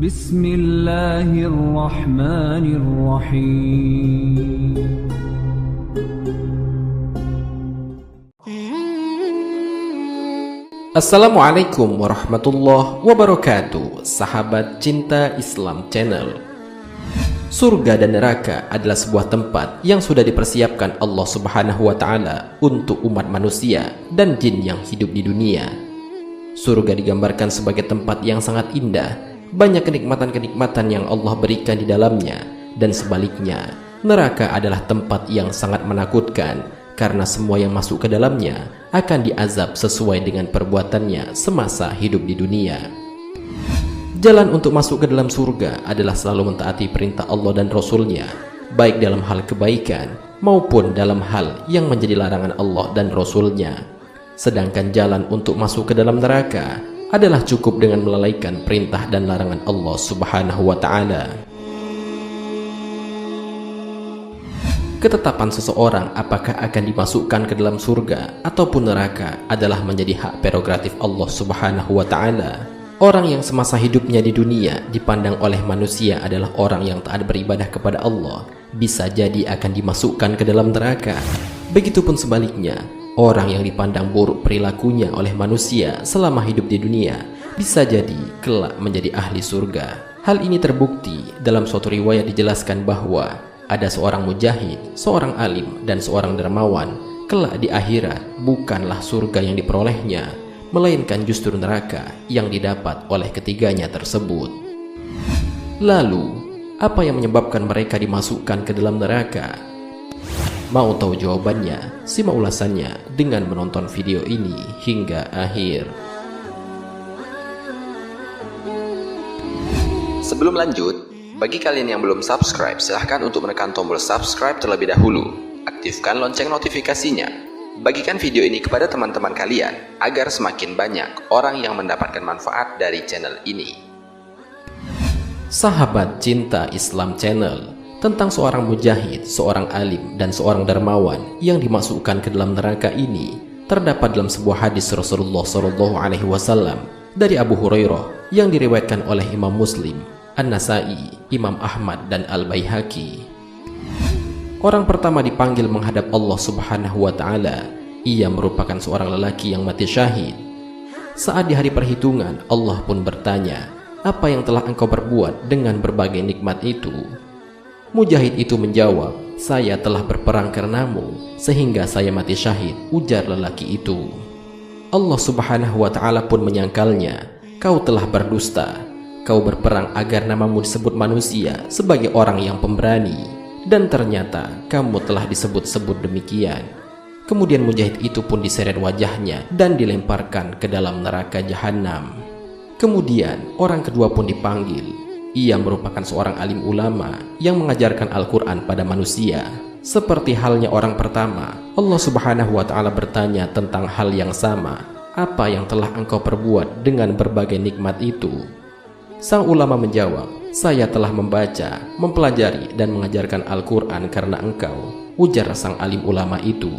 Bismillahirrahmanirrahim. Assalamualaikum warahmatullahi wabarakatuh, sahabat cinta Islam Channel. Surga dan neraka adalah sebuah tempat yang sudah dipersiapkan Allah Subhanahu wa Ta'ala untuk umat manusia dan jin yang hidup di dunia. Surga digambarkan sebagai tempat yang sangat indah, banyak kenikmatan-kenikmatan yang Allah berikan di dalamnya, dan sebaliknya, neraka adalah tempat yang sangat menakutkan karena semua yang masuk ke dalamnya akan diazab sesuai dengan perbuatannya semasa hidup di dunia. Jalan untuk masuk ke dalam surga adalah selalu mentaati perintah Allah dan Rasul-Nya, baik dalam hal kebaikan maupun dalam hal yang menjadi larangan Allah dan Rasul-Nya. Sedangkan jalan untuk masuk ke dalam neraka adalah cukup dengan melalaikan perintah dan larangan Allah Subhanahu wa Ta'ala. Ketetapan seseorang apakah akan dimasukkan ke dalam surga ataupun neraka adalah menjadi hak prerogatif Allah Subhanahu wa Ta'ala. Orang yang semasa hidupnya di dunia dipandang oleh manusia adalah orang yang taat beribadah kepada Allah, bisa jadi akan dimasukkan ke dalam neraka. Begitupun sebaliknya, orang yang dipandang buruk perilakunya oleh manusia selama hidup di dunia bisa jadi kelak menjadi ahli surga. Hal ini terbukti dalam suatu riwayat dijelaskan bahwa ada seorang mujahid, seorang alim, dan seorang dermawan. Kelak di akhirat bukanlah surga yang diperolehnya, melainkan justru neraka yang didapat oleh ketiganya tersebut. Lalu, apa yang menyebabkan mereka dimasukkan ke dalam neraka? Mau tahu jawabannya? Simak ulasannya dengan menonton video ini hingga akhir. Sebelum lanjut, bagi kalian yang belum subscribe, silahkan untuk menekan tombol subscribe terlebih dahulu. Aktifkan lonceng notifikasinya. Bagikan video ini kepada teman-teman kalian, agar semakin banyak orang yang mendapatkan manfaat dari channel ini. Sahabat cinta Islam Channel, tentang seorang mujahid, seorang alim, dan seorang dermawan yang dimasukkan ke dalam neraka ini, terdapat dalam sebuah hadis Rasulullah SAW dari Abu Hurairah yang diriwayatkan oleh Imam Muslim, An-Nasai, Imam Ahmad, dan Al-Baihaqi. Orang pertama dipanggil menghadap Allah Subhanahu wa Ta'ala. Ia merupakan seorang lelaki yang mati syahid. Saat di hari perhitungan, Allah pun bertanya, "Apa yang telah engkau berbuat dengan berbagai nikmat itu?" Mujahid itu menjawab, "Saya telah berperang karenamu sehingga saya mati syahid," ujar lelaki itu. Allah Subhanahu wa Ta'ala pun menyangkalnya, "Kau telah berdusta. Kau berperang agar namamu disebut manusia sebagai orang yang pemberani, dan ternyata kamu telah disebut-sebut demikian." Kemudian mujahid itu pun diseret wajahnya dan dilemparkan ke dalam neraka jahanam. Kemudian orang kedua pun dipanggil. Ia merupakan seorang alim ulama yang mengajarkan Al-Quran pada manusia. Seperti halnya orang pertama, Allah Subhanahu wa Ta'ala bertanya tentang hal yang sama. "Apa yang telah engkau perbuat dengan berbagai nikmat itu?" Sang ulama menjawab, "Saya telah membaca, mempelajari, dan mengajarkan Al-Quran karena engkau," ujar sang alim ulama itu.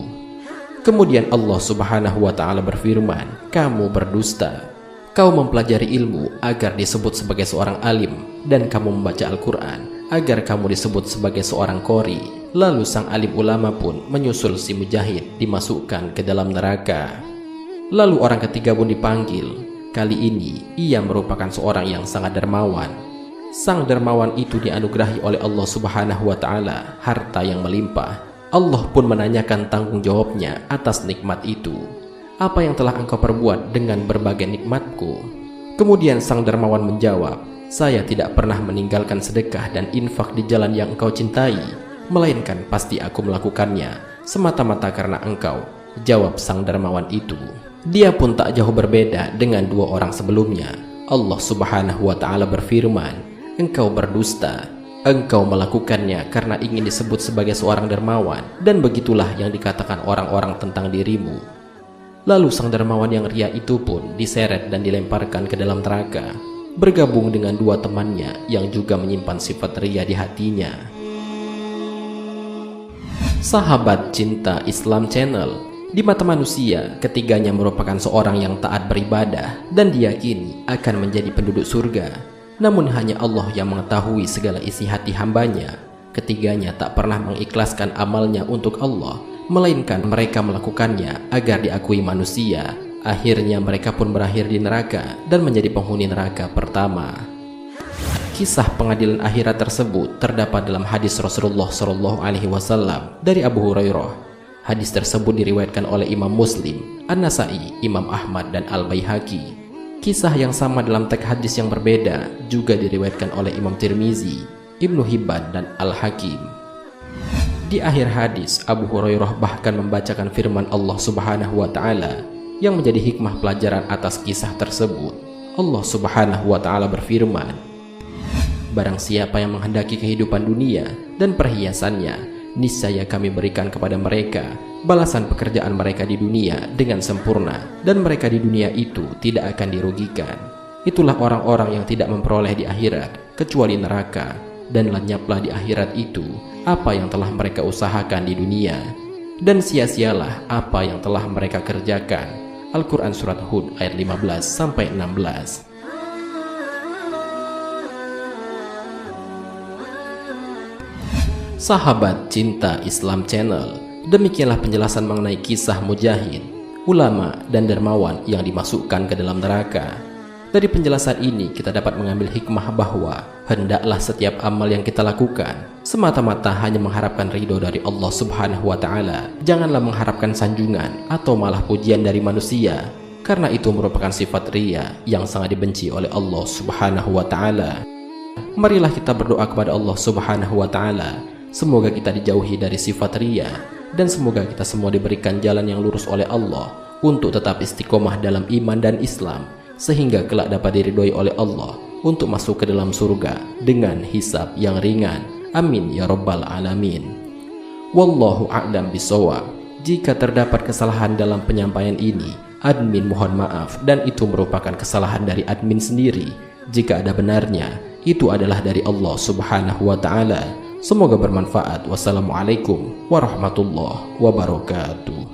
Kemudian Allah Subhanahu wa Ta'ala berfirman, "Kamu berdusta. Kau mempelajari ilmu agar disebut sebagai seorang alim, dan kamu membaca Al-Quran agar kamu disebut sebagai seorang qori." Lalu sang alim ulama pun menyusul si mujahid dimasukkan ke dalam neraka. Lalu orang ketiga pun dipanggil. Kali ini ia merupakan seorang yang sangat dermawan. Sang dermawan itu dianugerahi oleh Allah Subhanahu wa Ta'ala harta yang melimpah. Allah pun menanyakan tanggung jawabnya atas nikmat itu. "Apa yang telah engkau perbuat dengan berbagai nikmatku?" Kemudian sang dermawan menjawab, "Saya tidak pernah meninggalkan sedekah dan infak di jalan yang engkau cintai, melainkan pasti aku melakukannya semata-mata karena engkau," jawab sang dermawan itu. Dia pun tak jauh berbeda dengan dua orang sebelumnya. Allah Subhanahu wa Ta'ala berfirman, "Engkau berdusta. Engkau melakukannya karena ingin disebut sebagai seorang dermawan, dan begitulah yang dikatakan orang-orang tentang dirimu." Lalu sang dermawan yang ria itu pun diseret dan dilemparkan ke dalam neraka, bergabung dengan dua temannya yang juga menyimpan sifat ria di hatinya. Sahabat cinta Islam Channel, di mata manusia, ketiganya merupakan seorang yang taat beribadah dan diyakini akan menjadi penduduk surga. namun hanya Allah yang mengetahui segala isi hati hambanya. Ketiganya tak pernah mengikhlaskan amalnya untuk Allah, melainkan mereka melakukannya agar diakui manusia. Akhirnya mereka pun berakhir di neraka dan menjadi penghuni neraka pertama. Kisah pengadilan akhirat tersebut terdapat dalam hadis Rasulullah SAW dari Abu Hurairah. Hadis tersebut diriwayatkan oleh Imam Muslim, An-Nasai, Imam Ahmad, dan Al-Baihaqi. Kisah yang sama dalam teks hadis yang berbeda juga diriwayatkan oleh Imam Tirmizi, Ibnu Hibban, dan Al-Hakim. Di akhir hadis, Abu Hurairah bahkan membacakan firman Allah Subhanahu wa Ta'ala yang menjadi hikmah pelajaran atas kisah tersebut. Allah Subhanahu wa Ta'ala berfirman, "Barang siapa yang menghendaki kehidupan dunia dan perhiasannya, niscaya kami berikan kepada mereka balasan pekerjaan mereka di dunia dengan sempurna, dan mereka di dunia itu tidak akan dirugikan. Itulah orang-orang yang tidak memperoleh di akhirat kecuali neraka, dan lenyaplah di akhirat itu apa yang telah mereka usahakan di dunia, dan sia-sialah apa yang telah mereka kerjakan." Al-Quran Surat Hud ayat 15-16. Sahabat Cinta Islam Channel, demikianlah penjelasan mengenai kisah mujahid, ulama, dan dermawan yang dimasukkan ke dalam neraka. Dari penjelasan ini kita dapat mengambil hikmah bahwa hendaklah setiap amal yang kita lakukan semata-mata hanya mengharapkan ridho dari Allah Subhanahu wa Ta'ala. Janganlah mengharapkan sanjungan atau malah pujian dari manusia, karena itu merupakan sifat riya yang sangat dibenci oleh Allah Subhanahu wa Ta'ala. Marilah kita berdoa kepada Allah Subhanahu wa Ta'ala, semoga kita dijauhi dari sifat riya, dan semoga kita semua diberikan jalan yang lurus oleh Allah untuk tetap istiqomah dalam iman dan Islam, sehingga kelak dapat diridhoi oleh Allah untuk masuk ke dalam surga dengan hisab yang ringan. Amin ya rabbal alamin. Wallahu a'lam bishawab. Jika terdapat kesalahan dalam penyampaian ini, admin mohon maaf, dan itu merupakan kesalahan dari admin sendiri. Jika ada benarnya, itu adalah dari Allah Subhanahu wa Ta'ala. Semoga bermanfaat. Wassalamualaikum warahmatullahi wabarakatuh.